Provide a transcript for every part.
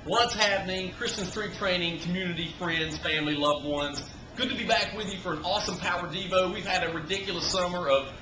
What's happening? Christian strength training, community, friends, family, loved ones. Good to be back with you for an awesome Power Devo. We've had a ridiculous summer of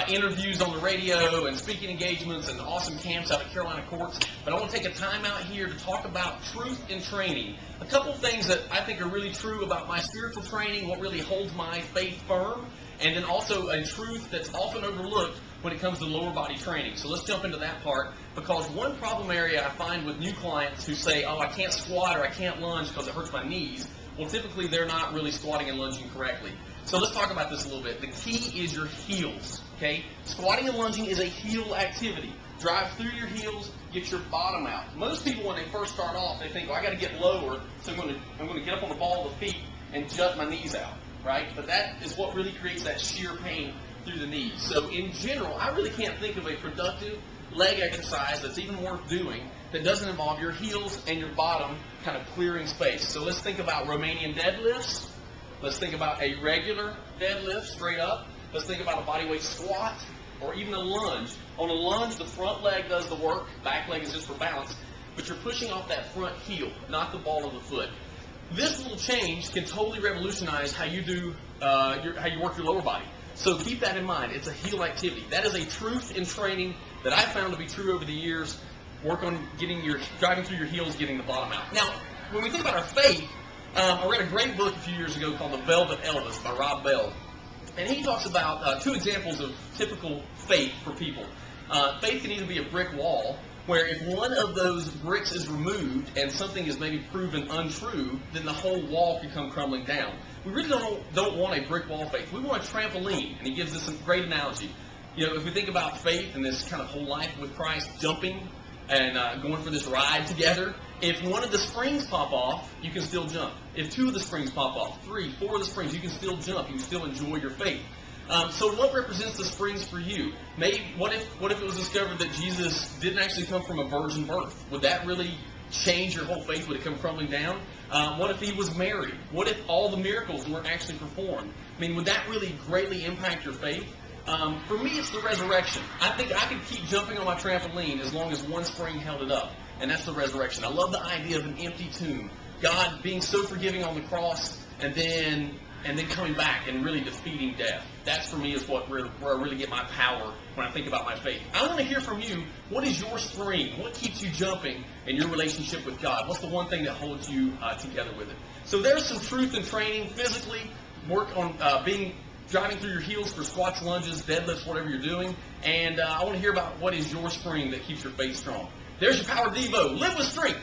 interviews on the radio and speaking engagements and awesome camps out at Carolina Courts. But I want to take a time out here to talk about truth in training. A couple of things that I think are really true about my spiritual training, what really holds my faith firm, and then also a truth that's often overlooked when it comes to lower body training. So let's jump into that part, because one problem area I find with new clients who say, oh, I can't squat or I can't lunge because it hurts my knees, well, typically they're not really squatting and lunging correctly. So let's talk about this a little bit. The key is your heels, okay? Squatting and lunging is a heel activity. Drive through your heels, get your bottom out. Most people, when they first start off, they think, well, I got to get lower, so I'm going to get up on the ball of the feet and jut my knees out, right? But that is what really creates that sheer pain through the knees. So in general, I really can't think of a productive leg exercise that's even worth doing that doesn't involve your heels and your bottom kind of clearing space. So let's think about Romanian deadlifts. Let's think about a regular deadlift straight up. Let's think about a bodyweight squat or even a lunge. On a lunge, the front leg does the work. Back leg is just for balance. But you're pushing off that front heel, not the ball of the foot. This little change can totally revolutionize how you do how you work your lower body. So keep that in mind. It's a heel activity. That is a truth in training that I found to be true over the years. Work on driving through your heels, getting the bottom out. Now, when we think about our faith, I read a great book a few years ago called The Velvet Elvis by Rob Bell. And he talks about two examples of typical faith for people. Faith can either be a brick wall, where if one of those bricks is removed and something is maybe proven untrue, then the whole wall can come crumbling down. We really don't want a brick wall faith. We want a trampoline, and he gives us a great analogy. You know, if we think about faith and this kind of whole life with Christ, jumping and going for this ride together, if one of the springs pop off, you can still jump. If two of the springs pop off, 3, 4 of the springs, you can still jump. You can still enjoy your faith. So what represents the springs for you? Maybe what if it was discovered that Jesus didn't actually come from a virgin birth? Would that really change your whole faith? Would it come crumbling down? What if he was married? What if all the miracles weren't actually performed? I mean, would that really greatly impact your faith? For me, it's the resurrection. I think I could keep jumping on my trampoline as long as one spring held it up, and that's the resurrection. I love the idea of an empty tomb. God being so forgiving on the cross, and then coming back and really defeating death. That's, for me, is where I really get my power when I think about my faith. I want to hear from you. What is your spring? What keeps you jumping in your relationship with God? What's the one thing that holds you together with it? So there's some truth in training physically. Work on driving through your heels for squats, lunges, deadlifts, whatever you're doing. And I want to hear about what is your spring that keeps your faith strong. There's your Power Devo. Live with strength.